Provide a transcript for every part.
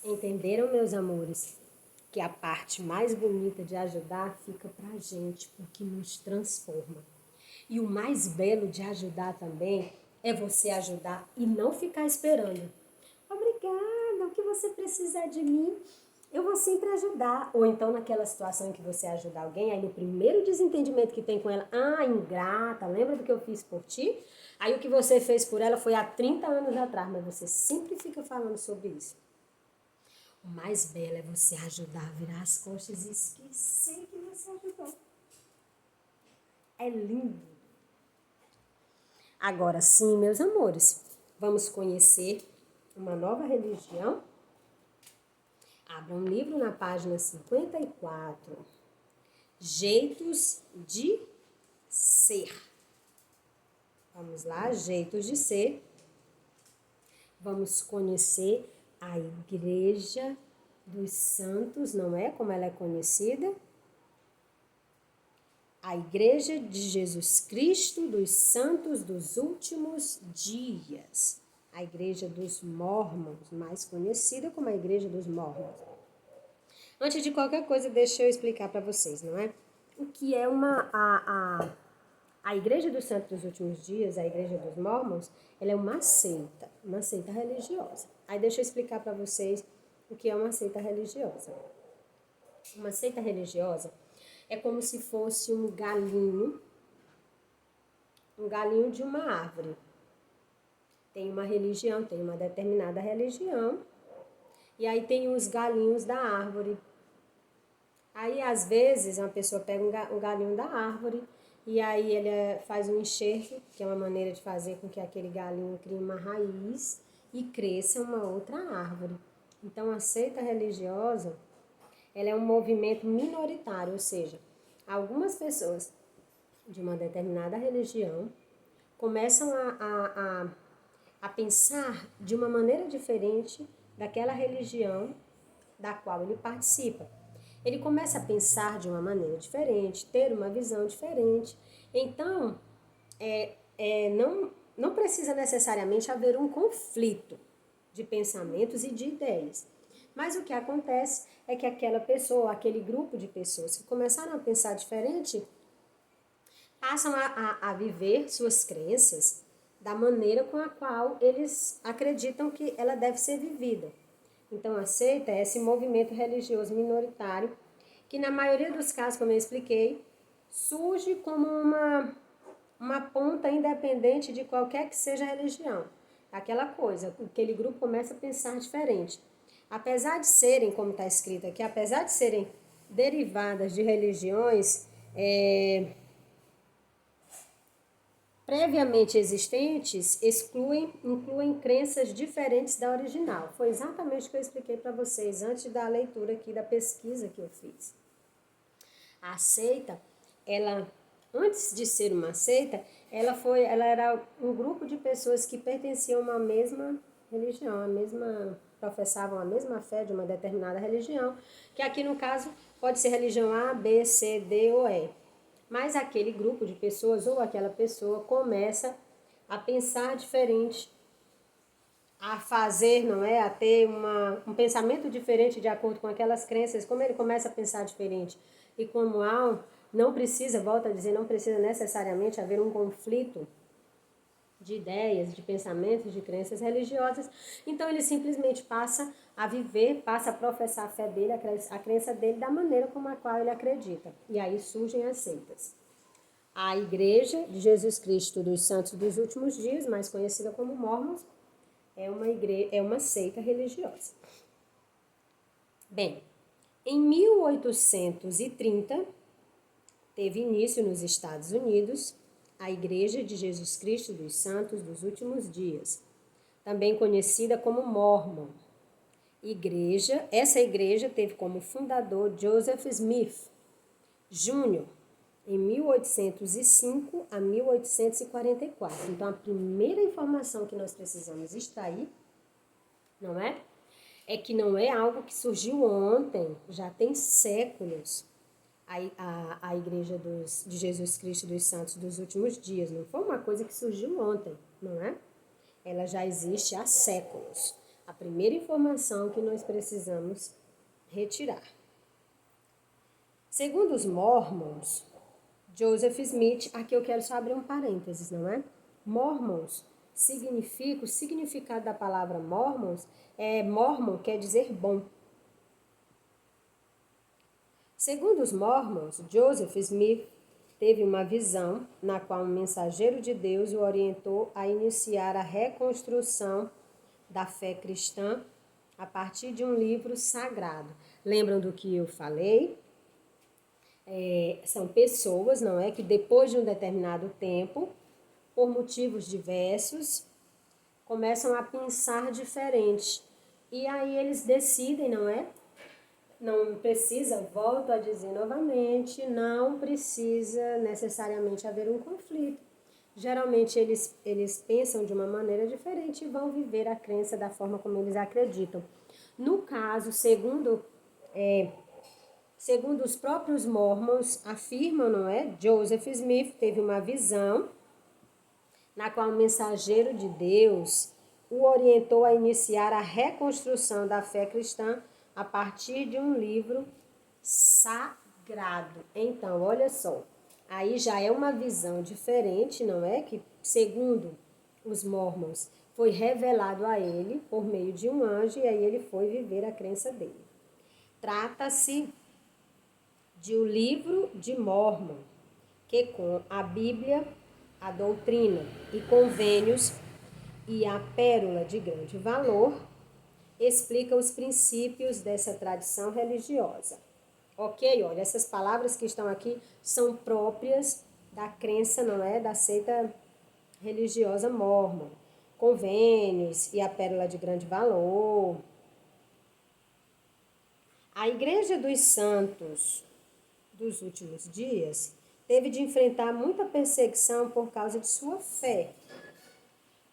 Entenderam, meus amores, que a parte mais bonita de ajudar fica pra gente, porque nos transforma. E o mais belo de ajudar também é você ajudar e não ficar esperando. Obrigada, o que você precisar de mim, eu vou sempre ajudar. Ou então naquela situação em que você ajuda alguém, aí no primeiro desentendimento que tem com ela, ingrata, lembra do que eu fiz por ti? Aí o que você fez por ela foi há 30 anos atrás, mas você sempre fica falando sobre isso. O mais belo é você ajudar a virar as costas e esquecer que você ajudou. É lindo. Agora sim, meus amores, vamos conhecer uma nova religião. Abra um livro na página 54. Jeitos de ser. Vamos lá, jeitos de ser. Vamos conhecer a Igreja dos Santos, não é como ela é conhecida? A Igreja de Jesus Cristo dos Santos dos Últimos Dias. A Igreja dos Mórmons, mais conhecida como a Igreja dos Mórmons. Antes de qualquer coisa, deixa eu explicar para vocês, não é? O que é a Igreja dos Santos dos Últimos Dias, a Igreja dos Mórmons, ela é uma seita religiosa. Aí deixa eu explicar para vocês o que é uma seita religiosa. Uma seita religiosa é como se fosse um galinho de uma árvore. Tem uma religião, tem uma determinada religião, e aí tem os galinhos da árvore. Aí, às vezes, uma pessoa pega um galinho da árvore e aí ele faz um enxerto, que é uma maneira de fazer com que aquele galinho crie uma raiz e cresça uma outra árvore. Então, a seita religiosa, ela é um movimento minoritário, ou seja, algumas pessoas de uma determinada religião começam a pensar de uma maneira diferente daquela religião da qual ele participa. Ele começa a pensar de uma maneira diferente, ter uma visão diferente. Então, não precisa necessariamente haver um conflito de pensamentos e de ideias. Mas o que acontece é que aquela pessoa, aquele grupo de pessoas que começaram a pensar diferente, passam a viver suas crenças da maneira com a qual eles acreditam que ela deve ser vivida. Então, a seita é esse movimento religioso minoritário que, na maioria dos casos, como eu expliquei, surge como uma ponta independente de qualquer que seja a religião. Aquela coisa, aquele grupo começa a pensar diferente. Apesar de serem, como está escrito aqui, apesar de serem derivadas de religiões previamente existentes, incluem crenças diferentes da original. Foi exatamente o que eu expliquei para vocês antes da leitura aqui da pesquisa que eu fiz. A seita, ela, antes de ser uma seita, ela era um grupo de pessoas que pertenciam a uma mesma religião, professavam a mesma fé de uma determinada religião, que aqui no caso pode ser religião A, B, C, D ou E. Mas aquele grupo de pessoas ou aquela pessoa começa a pensar diferente, a fazer, não é? A ter um pensamento diferente de acordo com aquelas crenças. Como ele começa a pensar diferente e como não precisa, volto a dizer, não precisa necessariamente haver um conflito de ideias, de pensamentos, de crenças religiosas. Então ele simplesmente passa a viver, passa a professar a fé dele, a crença dele da maneira como a qual ele acredita. E aí surgem as seitas. A Igreja de Jesus Cristo dos Santos dos Últimos Dias, mais conhecida como Mórmons, é uma seita religiosa. Bem, em 1830, teve início nos Estados Unidos a Igreja de Jesus Cristo dos Santos dos Últimos Dias, também conhecida como Mórmon. Essa igreja teve como fundador Joseph Smith Jr., em 1805 a 1844. Então, a primeira informação que nós precisamos extrair, não é? É que não é algo que surgiu ontem, já tem séculos. A Igreja de Jesus Cristo dos Santos dos Últimos Dias. Não foi uma coisa que surgiu ontem, não é? Ela já existe há séculos. A primeira informação que nós precisamos retirar. Segundo os Mormons, Joseph Smith, aqui eu quero só abrir um parênteses, não é? Mormons significa, o significado da palavra Mormons Mormon quer dizer bom. Segundo os Mormons, Joseph Smith teve uma visão na qual um mensageiro de Deus o orientou a iniciar a reconstrução da fé cristã a partir de um livro sagrado. Lembram do que eu falei? São pessoas, não é, que depois de um determinado tempo, por motivos diversos, começam a pensar diferente. E aí eles decidem, não é? Não precisa, volto a dizer novamente, não precisa necessariamente haver um conflito. Geralmente eles pensam de uma maneira diferente e vão viver a crença da forma como eles acreditam. No caso, segundo os próprios Mormons afirmam, não é? Joseph Smith teve uma visão na qual o mensageiro de Deus o orientou a iniciar a reconstrução da fé cristã a partir de um livro sagrado. Então, olha só, aí já é uma visão diferente, não é? Que, segundo os Mormons, foi revelado a ele por meio de um anjo e aí ele foi viver a crença dele. Trata-se de o livro de Mormon, que com a Bíblia, a doutrina e convênios e a pérola de grande valor, explica os princípios dessa tradição religiosa. Ok? Olha, essas palavras que estão aqui são próprias da crença, não é? Da seita religiosa Mormon. Convênios e a pérola de grande valor. A Igreja dos Santos dos últimos dias teve de enfrentar muita perseguição por causa de sua fé.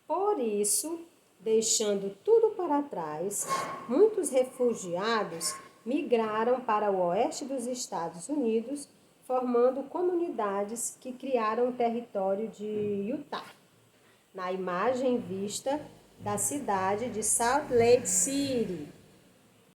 Por isso, deixando tudo para trás, muitos refugiados migraram para o oeste dos Estados Unidos, formando comunidades que criaram o território de Utah, na imagem vista da cidade de Salt Lake City.